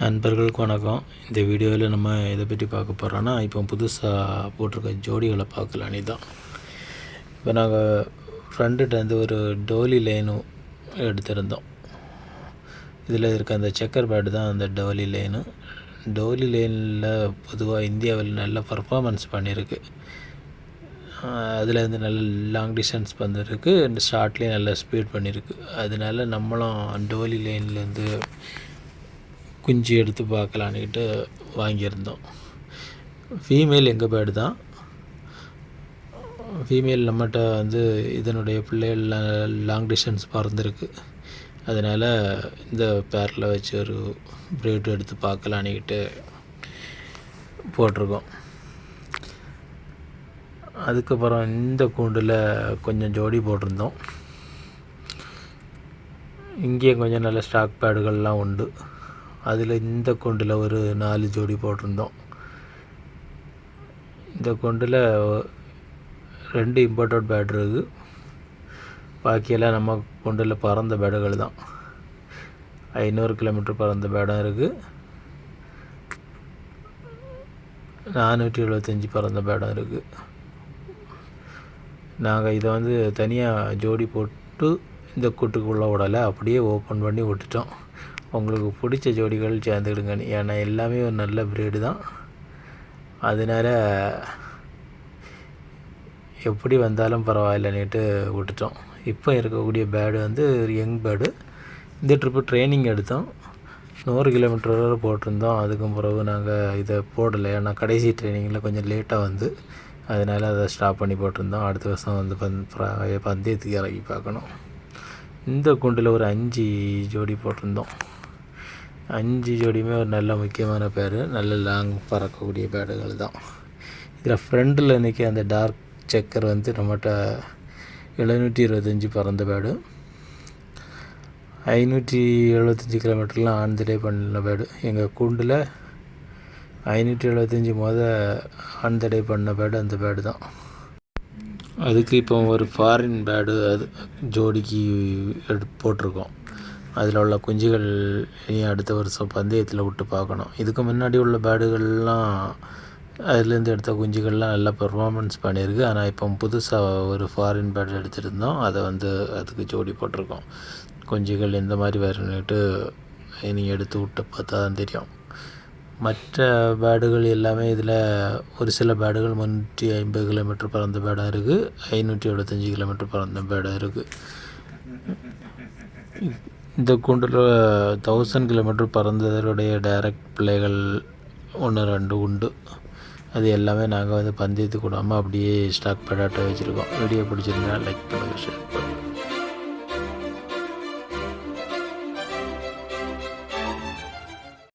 நண்பர்களுக்கு வணக்கம். இந்த வீடியோவில் நம்ம எதை பற்றி பார்க்க போகிறோன்னா, இப்போ புதுசாக போட்டிருக்க ஜோடிகளை பார்க்கலான்னு தான். இப்போ நாங்கள் ஃப்ரெண்டுகிட்டேருந்து ஒரு டோலி லைனு எடுத்திருந்தோம். இதில் இருக்க அந்த செக்கர் பேட் தான் அந்த டோலி லைனு. டோலி லைனில் பொதுவாக இந்தியாவில் நல்ல பர்ஃபார்மன்ஸ் பண்ணியிருக்கு. அதில் நல்ல லாங் டிஸ்டன்ஸ் வந்துருக்கு, ஷார்ட்லேயும் நல்ல ஸ்பீட் பண்ணியிருக்கு. அதனால நம்மளும் டோலி லைன்லேருந்து குஞ்சு எடுத்து பார்க்கலான்னுக்கிட்டு வாங்கியிருந்தோம். ஃபீமேல் எங்கள் பேர்டு தான். ஃபீமேல் நம்மகிட்ட இதனுடைய பிள்ளைகள்லாம் லாங் டிஸ்டன்ஸ் பறந்துருக்கு. அதனால் இந்த பேரில் வச்சு ஒரு ப்ரீட் எடுத்து பார்க்கலான்னுக்கிட்டு போட்டிருக்கோம். அதுக்கப்புறம் இந்த கூண்டில் கொஞ்சம் ஜோடி போட்டிருந்தோம். இங்கேயும் கொஞ்சம் நல்ல ஸ்டாக் பேடுகள்லாம் உண்டு. அதில் இந்த கூண்டில் ஒரு 4 ஜோடி போட்டிருந்தோம். இந்த கூண்டில் 2 இம்போர்ட்டட் பேட் இருக்குது. பாக்கியெல்லாம் நம்ம கூண்டில் பறந்த பேடுகள் தான். 500 கிலோமீட்டர் பறந்த பேடும் இருக்குது, 475 பறந்த பேடும் இருக்குது. நாங்கள் இதை தனியாக ஜோடி போட்டு இந்த கூட்டுக்குள்ளே விடலை, அப்படியே ஓப்பன் பண்ணி விட்டுட்டோம். உங்களுக்கு பிடிச்ச ஜோடிகள் சேர்ந்துக்கிடுங்க. ஏன்னா எல்லாமே ஒரு நல்ல ப்ரீடு தான். அதனால் எப்படி வந்தாலும் பரவாயில்லன்னுட்டு விட்டுட்டோம். இப்போ இருக்கக்கூடிய பேடு ஒரு யங் பேடு. இந்த ட்ரிப்பு ட்ரைனிங் எடுத்தோம். 100 கிலோமீட்டர் வரை போட்டிருந்தோம். அதுக்கும் பிறகு நாங்கள் இதை போடலை. ஏன்னா கடைசி ட்ரைனிங்கில் கொஞ்சம் லேட்டாக அதனால் அதை ஸ்டாப் பண்ணி போட்டிருந்தோம். அடுத்த வருஷம் பந்தயத்துக்கு இறக்கி பார்க்கணும். இந்த கூண்டில் ஒரு 5 ஜோடி போட்டிருந்தோம். 5 ஜோடியுமே ஒரு நல்ல முக்கியமான பேர், நல்ல லாங் பறக்கக்கூடிய பேடுகள் தான். இதில் ஃப்ரெண்டில் இன்றைக்கி அந்த டார்க் செக்கர் நம்மகிட்ட 725 பறந்த பேடு, 575 கிலோமீட்டர்லாம் ஆன் தி டே பண்ண பேடு. எங்கள் கூண்டில் 575 ஆன் தி டே பண்ண பேடு அந்த பேடு தான். அதுக்கு இப்போ ஒரு ஃபாரின் பேடு அது ஜோடிக்கு போட்டிருக்கோம். அதில் உள்ள குஞ்சுகள் இனி அடுத்த வருஷம் பந்தயத்தில் விட்டு பார்க்கணும். இதுக்கு முன்னாடி உள்ள பேடுகள்லாம் அதுலேருந்து எடுத்த குஞ்சுகள்லாம் நல்லா பெர்ஃபார்மன்ஸ் பண்ணியிருக்கு. ஆனால் இப்போ புதுசாக ஒரு ஃபாரின் பேட் எடுத்துருந்தோம். அதை அதுக்கு ஜோடி போட்டிருக்கோம். குஞ்சுகள் எந்த மாதிரி வரணுன்ட்டு இனி எடுத்து விட்டு பார்த்தா தான் தெரியும். மற்ற பேடுகள் எல்லாமே இதில் ஒரு சில பேடுகள் 350 கிலோமீட்டர் பறந்த பேடாக இருக்குது, 575 கிலோமீட்டர் பறந்த பேடாக இருக்குது. இந்த கூண்டில் 1000 கிலோமீட்டர் பறந்ததனுடைய டைரக்ட் பிள்ளைகள் 1-2 உண்டு. அது எல்லாமே நாங்கள் பந்தயத்துக்கு விடாமல் அப்படியே ஸ்டாக் பேடாட்ட வச்சுருக்கோம். வீடியோ பிடிச்சிருந்தா லைக் பண்ணுங்கள், ஷேர் பண்ணுங்கள்.